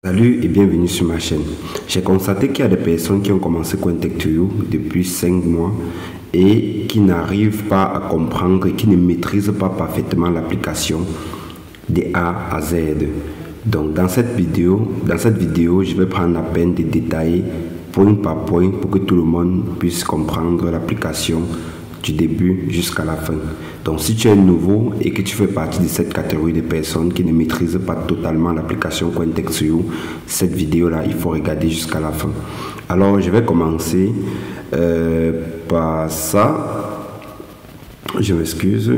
Salut et bienvenue sur ma chaîne. J'ai constaté qu'il y a des personnes qui ont commencé Cointech2You depuis 5 mois et qui n'arrivent pas à comprendre et qui ne maîtrisent pas parfaitement l'application de A à Z. Donc dans cette vidéo, je vais prendre la peine de détailler point par point pour que tout le monde puisse comprendre l'application du début jusqu'à la fin. Donc si tu es nouveau et que tu fais partie de cette catégorie de personnes qui ne maîtrisent pas totalement l'application Cointech2You, cette vidéo là il faut regarder jusqu'à la fin. Alors je vais commencer par ça. Je m'excuse.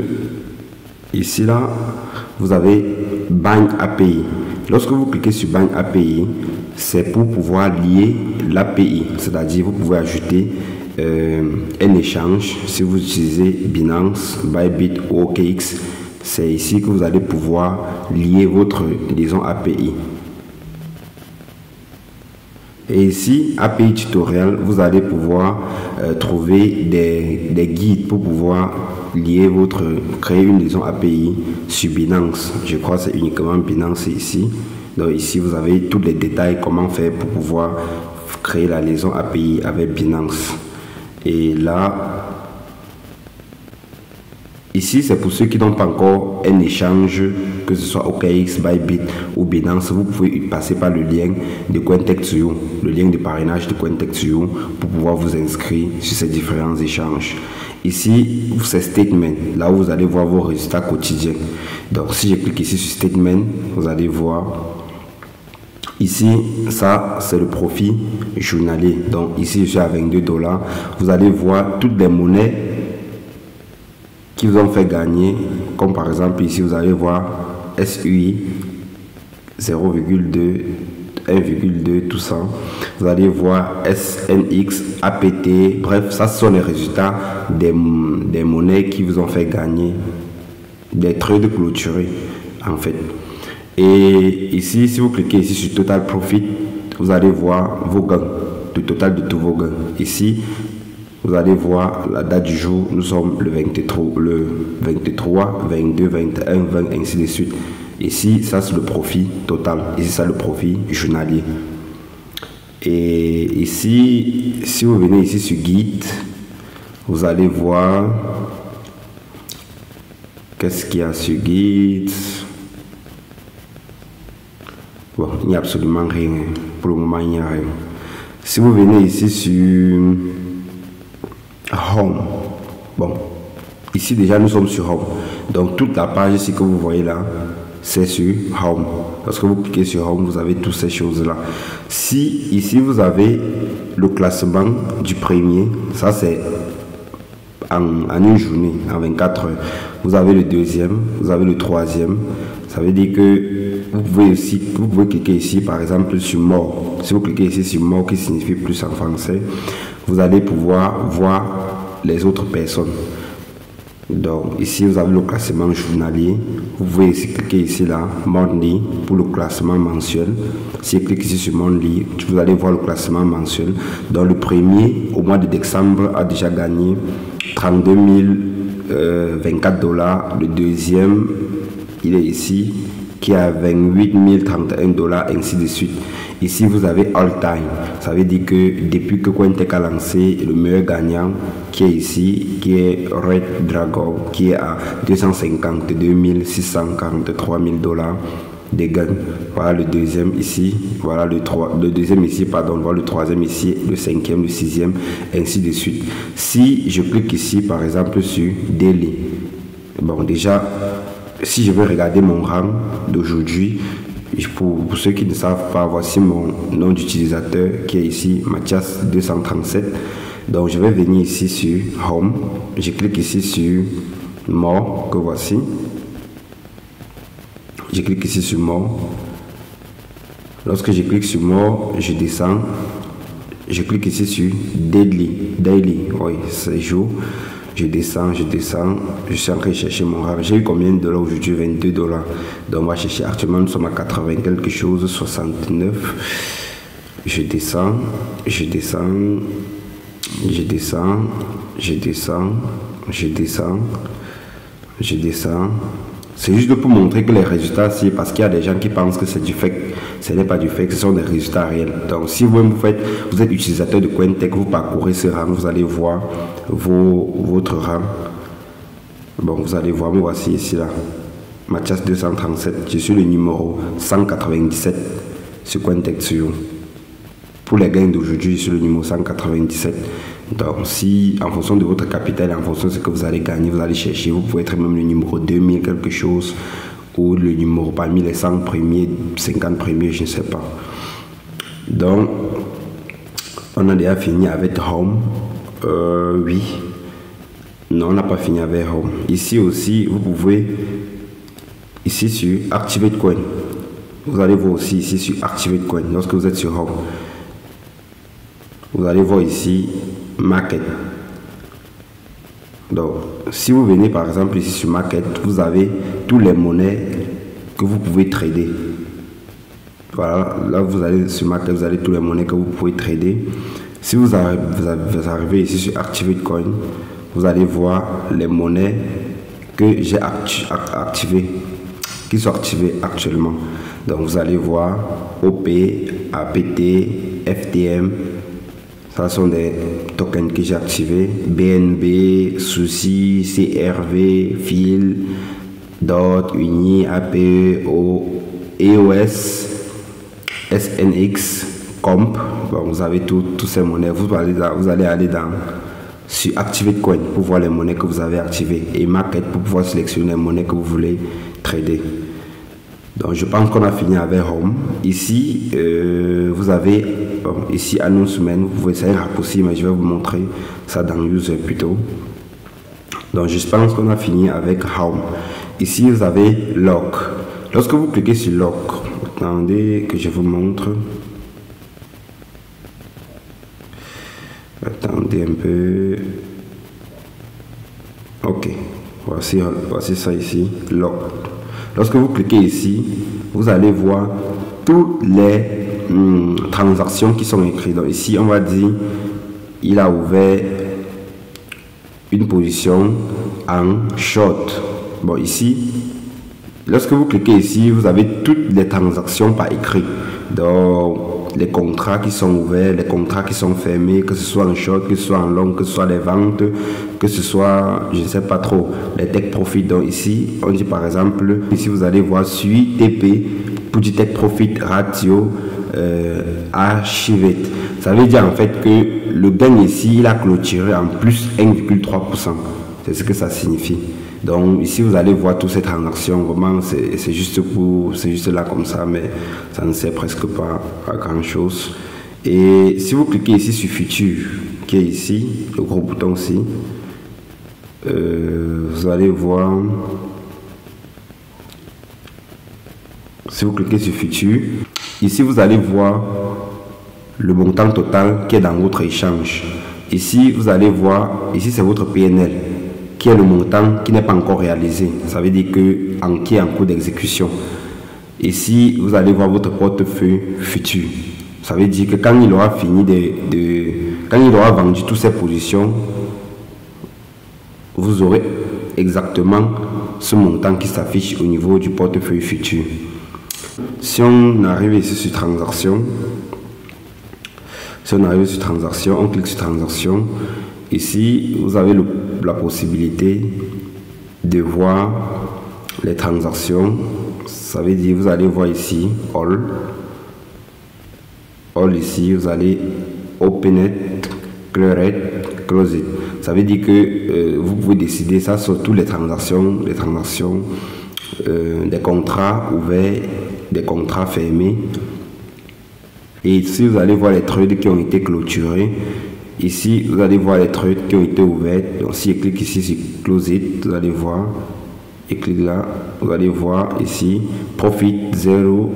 Ici là vous avez Bang API. Lorsque vous cliquez sur Bang API, c'est pour pouvoir lier l'API, c'est-à-dire vous pouvez ajouter un échange. Si vous utilisez Binance, Bybit ou OKX, c'est ici que vous allez pouvoir lier votre liaison API. Et ici, API tutoriel, vous allez pouvoir trouver des guides pour pouvoir lier créer une liaison API sur Binance. Je crois que c'est uniquement Binance ici. Donc ici, vous avez tous les détails, comment faire pour pouvoir créer la liaison API avec Binance. Et là, ici, c'est pour ceux qui n'ont pas encore un échange, que ce soit OKX, Bybit ou Binance. Vous pouvez passer par le lien de Cointech2You, le lien de parrainage de Cointech2You pour pouvoir vous inscrire sur ces différents échanges. Ici, c'est Statement, là où vous allez voir vos résultats quotidiens. Donc, si je clique ici sur Statement, vous allez voir. Ici, ça, c'est le profit journalier. Donc, ici, je suis à 22 $. Vous allez voir toutes les monnaies qui vous ont fait gagner. Comme par exemple, ici, vous allez voir SUI 0,2, 1,2, tout ça. Vous allez voir SNX, APT. Bref, ça ce sont les résultats des monnaies qui vous ont fait gagner. Des trades clôturés, en fait. Et ici, si vous cliquez ici sur Total Profit, vous allez voir vos gains, le total de tous vos gains. Ici, vous allez voir la date du jour, nous sommes le 23, 22, 21, 20, ainsi de suite. Ici, ça c'est le profit total. Ici, ça le profit journalier. Et ici, si vous venez ici sur Guide, vous allez voir qu'est-ce qu'il y a sur Guide. Bon, il n'y a absolument rien. Pour le moment, il n'y a rien. Si vous venez ici sur Home, bon, ici déjà nous sommes sur Home. Donc toute la page ici que vous voyez là, c'est sur Home. Lorsque vous cliquez sur Home, vous avez toutes ces choses-là. Si ici vous avez le classement du premier, ça c'est en une journée, en 24 heures. Vous avez le deuxième, vous avez le troisième. Ça veut dire que vous pouvez cliquer ici par exemple sur mort. Si vous cliquez ici sur mort, qui signifie plus en français, vous allez pouvoir voir les autres personnes. Donc ici vous avez le classement journalier. Vous pouvez ici cliquer ici là, monthly, pour le classement mensuel. Si vous cliquez ici sur monthly, vous allez voir le classement mensuel. Donc le premier au mois de décembre a déjà gagné 32 024 $. Le deuxième, il est ici, qui a 28 031 $, ainsi de suite. Ici, vous avez All Time. Ça veut dire que depuis que Cointech a lancé, le meilleur gagnant qui est ici, qui est Red Dragon, qui est à 252 643 000 $ de gains. Voilà le deuxième ici, voilà le deuxième ici, pardon, voilà le troisième ici, le cinquième, le sixième, ainsi de suite. Si je clique ici, par exemple, sur Daily, bon, déjà, si je veux regarder mon rang d'aujourd'hui, pour ceux qui ne savent pas, voici mon nom d'utilisateur qui est ici, Mathias 237. Donc je vais venir ici sur Home, je clique ici sur More, que voici. Je clique ici sur More. Lorsque je clique sur More, je descends. Je clique ici sur Daily, oui, c'est jour. Je descends, je suis en train de chercher mon rang. J'ai eu combien de dollars aujourd'hui? 22 $. Donc on va chercher, actuellement nous sommes à 80 quelque chose, 69. Je descends, je C'est juste pour montrer que les résultats, c'est parce qu'il y a des gens qui pensent que c'est du fake. Ce n'est pas du fake, ce sont des résultats réels. Donc, si vous êtes utilisateur de Cointech, vous parcourez ce rang, vous allez voir votre rang. Bon, vous allez voir, me voici ici là. Mathias 237, je suis le numéro 197 sur Cointech. Pour les gains d'aujourd'hui, je suis le numéro 197. Donc, si en fonction de votre capital, en fonction de ce que vous allez gagner, vous allez chercher, vous pouvez être même le numéro 2000 quelque chose, ou le numéro parmi les 100 premiers, 50 premiers, je ne sais pas. Donc, on a déjà fini avec Home. Oui. Non, on n'a pas fini avec Home. Ici aussi, vous pouvez, ici sur Activate Coin. Vous allez voir aussi ici sur Activate Coin, lorsque vous êtes sur Home. Vous allez voir ici Market. Donc, si vous venez par exemple ici sur Market, vous avez toutes les monnaies que vous pouvez trader. Voilà, là vous allez sur Market, vous avez toutes les monnaies que vous pouvez trader. Si vous arrivez ici sur Activate Coin, vous allez voir les monnaies que j'ai activées, qui sont activées actuellement. Donc, vous allez voir OP, APT, FTM. Ça sont des tokens que j'ai activés. BNB, Souci, CRV, FIL, DOT, Uni, APE, EOS, SNX, Comp. Bon, vous avez toutes ces monnaies. Vous allez aller sur Activate Coin pour voir les monnaies que vous avez activées. Et Market pour pouvoir sélectionner les monnaies que vous voulez trader. Donc, je pense qu'on a fini avec Home. Ici, vous avez, ici, Announcement. Vous pouvez essayer un raccourci, mais je vais vous montrer ça dans User plutôt. Donc, je pense qu'on a fini avec Home. Ici, vous avez Lock. Lorsque vous cliquez sur Lock, attendez que je vous montre. Attendez un peu. Ok, voici ça ici, Lock. Lorsque vous cliquez ici, vous allez voir toutes les transactions qui sont écrites. Donc ici, on va dire, il a ouvert une position en short. Bon, ici, lorsque vous cliquez ici, vous avez toutes les transactions par écrit. Donc, les contrats qui sont ouverts, les contrats qui sont fermés, que ce soit en short, que ce soit en long, que ce soit les ventes, que ce soit, je ne sais pas trop, les tech profit. Donc ici, on dit par exemple, ici vous allez voir suivi TP pour du tech profit ratio archivé. Ça veut dire en fait que le gain ici, il a clôturé en plus 1,3%. C'est ce que ça signifie. Donc ici vous allez voir toutes ces transactions, vraiment c'est juste là comme ça, mais ça ne sert presque pas à grand chose. Et si vous cliquez ici sur Future, qui est ici, le gros bouton aussi, vous allez voir, si vous cliquez sur Future, ici vous allez voir le montant total qui est dans votre échange. Ici vous allez voir, ici c'est votre PNL, qui est le montant qui n'est pas encore réalisé. Ça veut dire qui est en cours d'exécution. Ici, vous allez voir votre portefeuille futur. Ça veut dire que quand il aura fini quand il aura vendu toutes ses positions, vous aurez exactement ce montant qui s'affiche au niveau du portefeuille futur. Si on arrive ici sur transaction, on clique sur transaction. Ici, vous avez la possibilité de voir les transactions. Ça veut dire, vous allez voir ici, All ici, vous allez Open it, Clear it, Close it. Ça veut dire que vous pouvez décider ça sur toutes les transactions, des contrats ouverts, des contrats fermés. Et ici, vous allez voir les trades qui ont été clôturés. Ici, vous allez voir les trades qui ont été ouverts. Donc, si je clique ici sur Close it, vous allez voir. Et clique là, vous allez voir ici, Profit 0,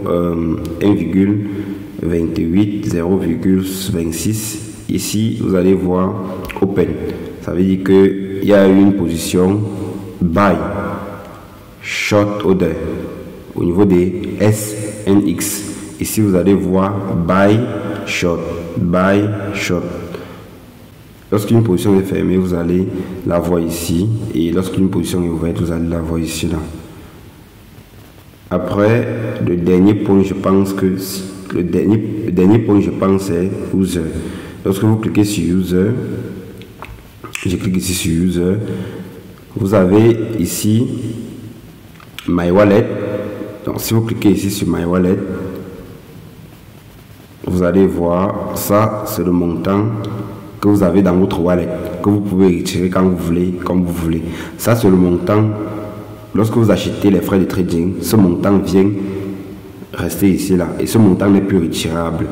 1,28, 0,26. Ici, vous allez voir Open. Ça veut dire qu'il y a une position Buy, Short Order au niveau des SNX. Ici, vous allez voir Buy, Short, Buy, Short. Lorsqu'une position est fermée, vous allez la voir ici. Et lorsqu'une position est ouverte, vous allez la voir ici. Là. Après, le dernier point, je pense que le dernier point, je pense, c'est User. Lorsque vous cliquez sur User, je clique ici sur User, vous avez ici My Wallet. Donc, si vous cliquez ici sur My Wallet, vous allez voir, ça, c'est le montant que vous avez dans votre wallet, que vous pouvez retirer quand vous voulez, comme vous voulez. Ça, c'est le montant. Lorsque vous achetez les frais de trading, ce montant vient rester ici, là. Et ce montant n'est plus retirable.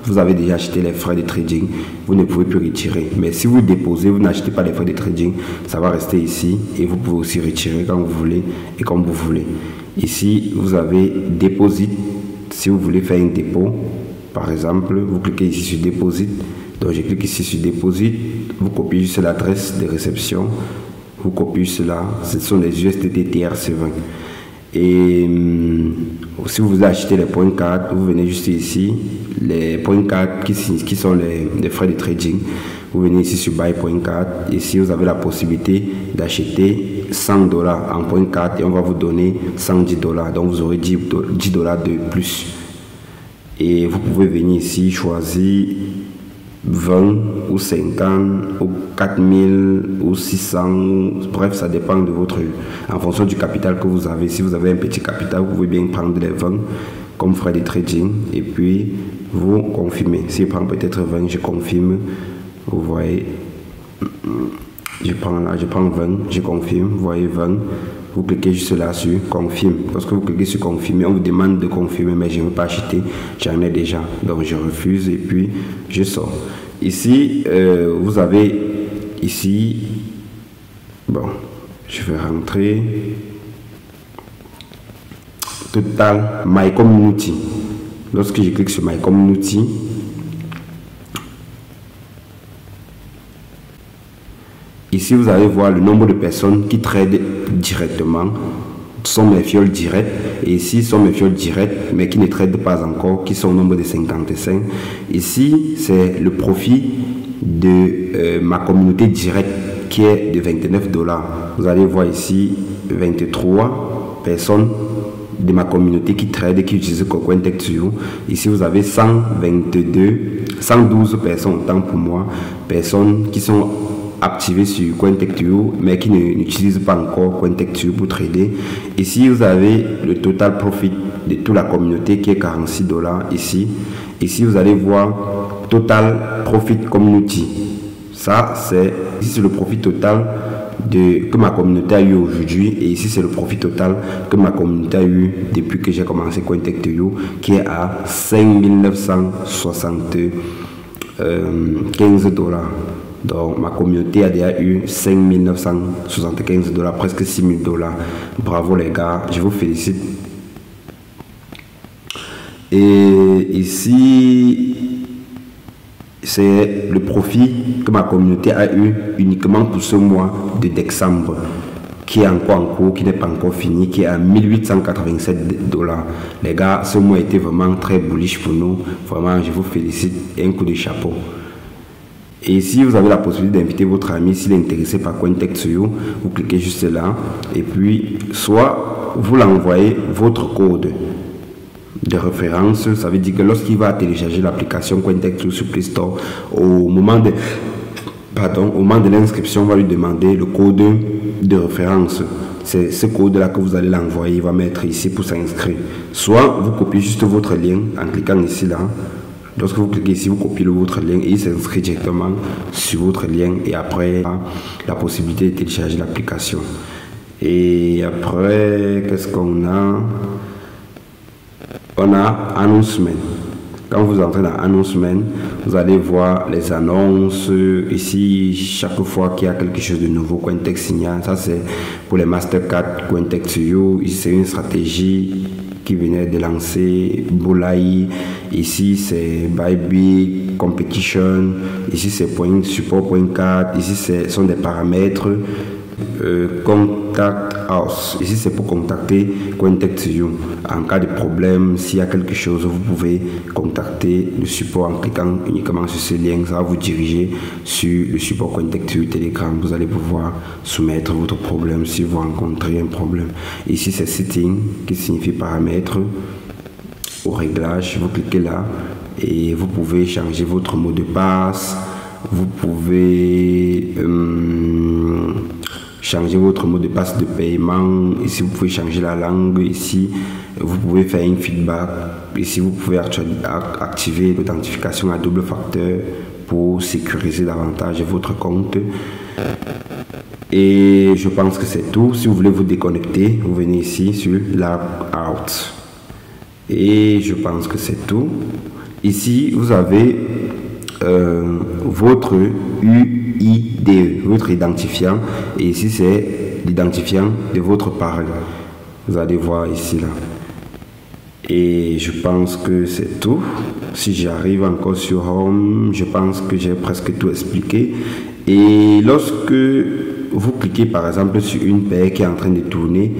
Vous avez déjà acheté les frais de trading, vous ne pouvez plus retirer. Mais si vous déposez, vous n'achetez pas les frais de trading, ça va rester ici. Et vous pouvez aussi retirer quand vous voulez et comme vous voulez. Ici, vous avez Deposit. Si vous voulez faire un dépôt, par exemple, vous cliquez ici sur Deposit. Donc, je clique ici sur Deposit. Vous copiez juste l'adresse de réception. Vous copiez cela. Ce sont les USDT TRC20. Et si vous voulez acheter les points cards, vous venez juste ici. Les points cards qui sont les frais de trading. Vous venez ici sur Buy Point Card. Ici, vous avez la possibilité d'acheter $100 en point card et on va vous donner $110. Donc, vous aurez $10 de plus. Et vous pouvez venir ici choisir 20 ou 50 ou 4000 ou 600, bref, ça dépend de votre, en fonction du capital que vous avez. Si vous avez un petit capital, vous pouvez bien prendre les 20 comme frais de trading et puis vous confirmez. Si je prends peut-être 20, je confirme. Vous voyez, je prends 20, je confirme. Vous voyez 20. Vous cliquez juste là sur confirme. Lorsque vous cliquez sur confirmer, on vous demande de confirmer, mais je ne veux pas acheter, j'en ai déjà. Donc je refuse et puis je sors. Ici, vous avez ici, bon, je vais rentrer. Total My Community. Lorsque je clique sur My Community, ici, vous allez voir le nombre de personnes qui tradent directement, sont mes fioles directs. Et ici, sont mes fioles directs, mais qui ne tradent pas encore, qui sont au nombre de 55. Ici, c'est le profit de ma communauté directe, qui est de $29. Vous allez voir ici, 23 personnes de ma communauté qui trade, qui utilisent CoinTech2. Ici, vous avez 112 personnes, autant pour moi, personnes qui sont activés sur CoinTech2 mais qui n'utilisent pas encore CoinTech2 pour trader. Ici, vous avez le total profit de toute la communauté qui est $46 ici. Ici, vous allez voir Total Profit Community. Ça, c'est le profit total que ma communauté a eu aujourd'hui. Et ici, c'est le profit total que ma communauté a eu depuis que j'ai commencé CoinTech2, qui est à $5,975. Donc, ma communauté a déjà eu $5,975, presque $6,000. Bravo les gars, je vous félicite. Et ici, c'est le profit que ma communauté a eu uniquement pour ce mois de décembre, qui est encore en cours, qui n'est pas encore fini, qui est à $1,887. Les gars, ce mois a été vraiment très bullish pour nous. Vraiment, je vous félicite et un coup de chapeau. Et ici, vous avez la possibilité d'inviter votre ami s'il est intéressé par CoinTech2. Vous cliquez juste là. Et puis, soit vous l'envoyez votre code de référence. Ça veut dire que lorsqu'il va télécharger l'application CoinTech2 sur Play Store, au moment de l'inscription, on va lui demander le code de référence. C'est ce code-là que vous allez l'envoyer. Il va mettre ici pour s'inscrire. Soit vous copiez juste votre lien en cliquant ici là. Lorsque vous cliquez ici, vous copiez votre lien et il s'inscrit directement sur votre lien. Et après, la possibilité de télécharger l'application. Et après, qu'est-ce qu'on a? On a Announcement. Quand vous entrez dans Announcement, vous allez voir les annonces. Ici, chaque fois qu'il y a quelque chose de nouveau, CoinTech signale. Ça, c'est pour les Mastercard CoinTech2. Ici, c'est une stratégie qui venait de lancer Boulay. Ici, c'est Bybit Competition. Ici, c'est Support.4. Ici, ce sont des paramètres. Contact Us. Ici, c'est pour contacter Contact You. En cas de problème, s'il y a quelque chose, vous pouvez contacter le support en cliquant uniquement sur ce lien. Ça va vous diriger sur le support Contact You Telegram. Vous allez pouvoir soumettre votre problème si vous rencontrez un problème. Ici, c'est Setting, qui signifie paramètres. Au réglage, vous cliquez là et vous pouvez changer votre mot de passe. Vous pouvez changer votre mot de passe de paiement. Ici, vous pouvez changer la langue. Ici, vous pouvez faire un feedback. Ici, vous pouvez activer l'authentification à double facteur pour sécuriser davantage votre compte. Et je pense que c'est tout. Si vous voulez vous déconnecter, vous venez ici sur Log Out. Et je pense que c'est tout. Ici, vous avez votre UID, votre identifiant, et ici c'est l'identifiant de votre parrain. Vous allez voir ici là. Et je pense que c'est tout. Si j'arrive encore sur Home, je pense que j'ai presque tout expliqué. Et lorsque vous cliquez par exemple sur une paire qui est en train de tourner,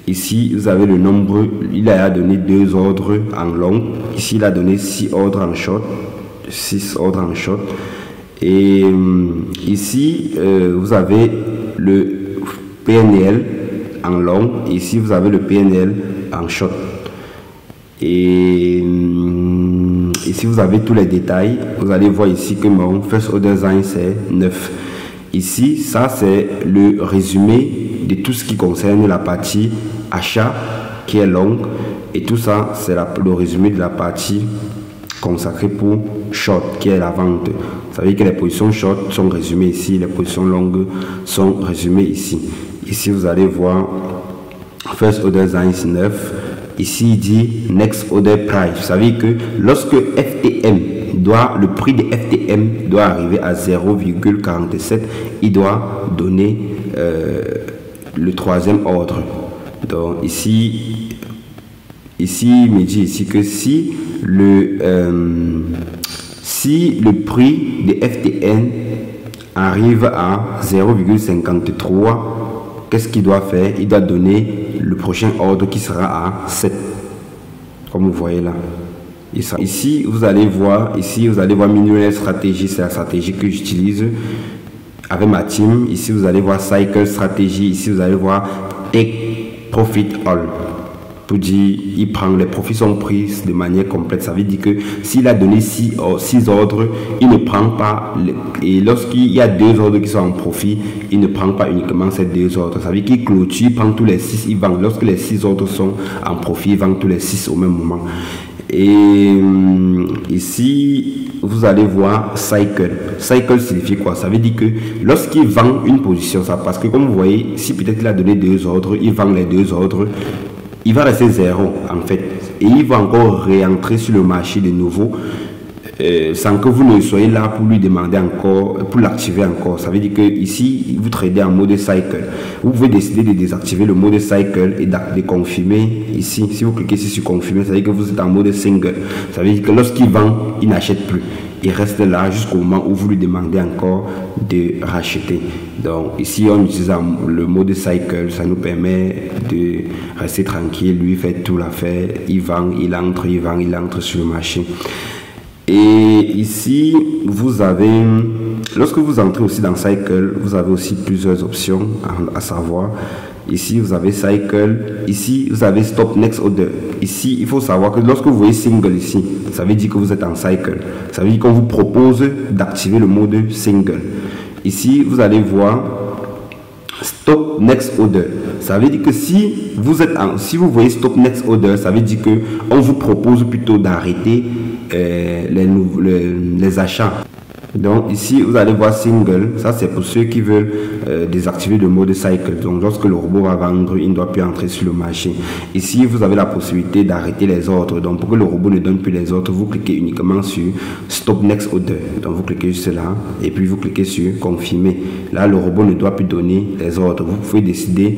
ici vous avez le nombre. Il a donné 2 ordres en long. Ici il a donné 6 ordres en short. 6 ordres en short. Et ici vous avez le PNL en long. Ici vous avez le PNL en short. Et ici vous avez tous les détails. Vous allez voir ici que mon first order design c'est 9. Ici ça c'est le résumé de tout ce qui concerne la partie achat qui est longue, et tout ça c'est le résumé de la partie consacrée pour short qui est la vente. Ça veut dire que les positions short sont résumées ici, les positions longues sont résumées ici. Ici vous allez voir first order design 9. Ici il dit next order price. Ça veut dire que lorsque FTM le prix de FTM doit arriver à 0,47, il doit donner le 3e ordre. Donc ici il me dit ici que si le prix de FTN arrive à 0,53, qu'est-ce qu'il doit faire? Il doit donner le prochain ordre qui sera à 7, comme vous voyez là. Ici vous allez voir Millionaire Stratégie, c'est la stratégie que j'utilise avec ma team. Ici vous allez voir Cycle Stratégie. Ici vous allez voir Take Profit All. Pour dire, il prend, les profits sont pris de manière complète. Ça veut dire que s'il a donné 6 ordres, il ne prend pas, et lorsqu'il y a 2 ordres qui sont en profit, il ne prend pas uniquement ces 2 ordres. Ça veut dire qu'il clôture, il prend tous les 6, il vend. Lorsque les 6 ordres sont en profit, il vend tous les 6 au même moment. Et ici, vous allez voir Cycle. Cycle signifie quoi? Ça veut dire que lorsqu'il vend une position, ça, parce que comme vous voyez, si peut-être il a donné 2 ordres, il vend les 2 ordres, il va rester 0 en fait, et il va encore réentrer sur le marché de nouveau sans que vous ne soyez là pour lui demander encore, pour l'activer encore. Ça veut dire que ici vous tradez en mode cycle. Vous pouvez décider de désactiver le mode cycle et de confirmer ici. Si vous cliquez ici sur confirmer, ça veut dire que vous êtes en mode single. Ça veut dire que lorsqu'il vend, il n'achète plus. Il reste là jusqu'au moment où vous lui demandez encore de racheter. Donc ici on utilise le mode cycle, ça nous permet de rester tranquille. Lui fait tout l'affaire, il vend, il entre, il vend, il entre sur le marché. Et ici vous avez, lorsque vous entrez aussi dans Cycle, vous avez aussi plusieurs options à savoir. Ici vous avez Cycle, ici vous avez Stop Next Order. Ici il faut savoir que lorsque vous voyez Single ici, ça veut dire que vous êtes en Cycle. Ça veut dire qu'on vous propose d'activer le mode Single. Ici vous allez voir Stop Next Order. Ça veut dire que si vous voyez Stop Next Order, ça veut dire que on vous propose plutôt d'arrêter les achats. Donc ici vous allez voir Single, ça c'est pour ceux qui veulent désactiver le mode cycle. Donc lorsque le robot va vendre, il ne doit plus entrer sur le marché. Ici vous avez la possibilité d'arrêter les ordres. Donc pour que le robot ne donne plus les ordres, vous cliquez uniquement sur Stop Next Order. Donc vous cliquez juste là et puis vous cliquez sur Confirmer. Là le robot ne doit plus donner les ordres. Vous pouvez décider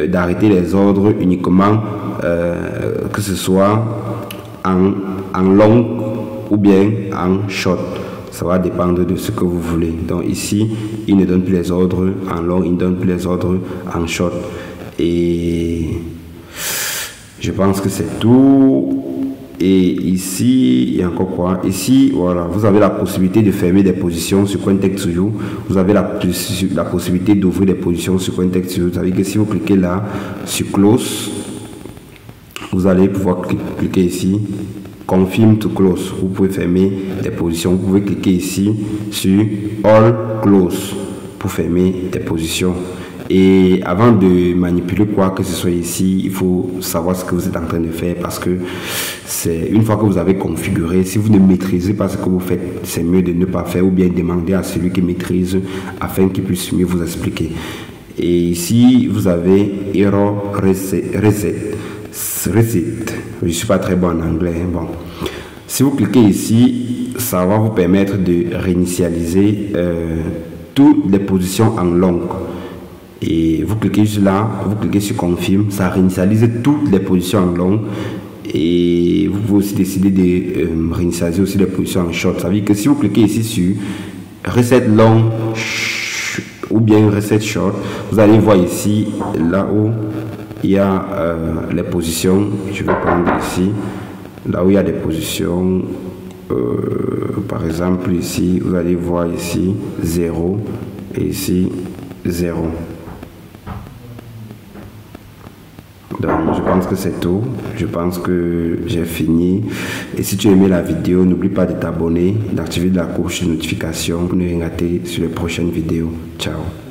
d'arrêter les ordres uniquement que ce soit en long ou bien en short. ça va dépendre de ce que vous voulez. Donc ici, il ne donne plus les ordres en long, il ne donne plus les ordres en short. Et je pense que c'est tout. Et ici, il y a encore quoi? Ici, voilà, vous avez la possibilité de fermer des positions sur CoinTech2You. Vous avez la possibilité d'ouvrir des positions sur CoinTech2You. Vous savez que si vous cliquez là sur Close, vous allez pouvoir cliquer ici, Confirm to Close. Vous pouvez fermer des positions. Vous pouvez cliquer ici sur All Close pour fermer des positions. Et avant de manipuler quoi que ce soit ici, il faut savoir ce que vous êtes en train de faire, parce que c'est une fois que vous avez configuré, si vous ne maîtrisez pas ce que vous faites, c'est mieux de ne pas faire, ou bien demander à celui qui maîtrise afin qu'il puisse mieux vous expliquer. Et ici, vous avez Error Reset. Je ne suis pas très bon en anglais. Bon. Si vous cliquez ici, ça va vous permettre de réinitialiser toutes les positions en long. Et vous cliquez juste là, vous cliquez sur Confirm, ça réinitialise toutes les positions en long. Et vous pouvez aussi décider de réinitialiser aussi les positions en short. Ça veut dire que si vous cliquez ici sur Reset Long ou bien Reset Short, vous allez voir ici, là où il y a les positions. Je vais prendre ici, là où il y a des positions. Par exemple ici, vous allez voir ici 0 et ici 0. Donc je pense que c'est tout. Je pense que j'ai fini. Et si tu as aimé la vidéo, n'oublie pas de t'abonner, d'activer la cloche de notification pour ne rien rater sur les prochaines vidéos. Ciao.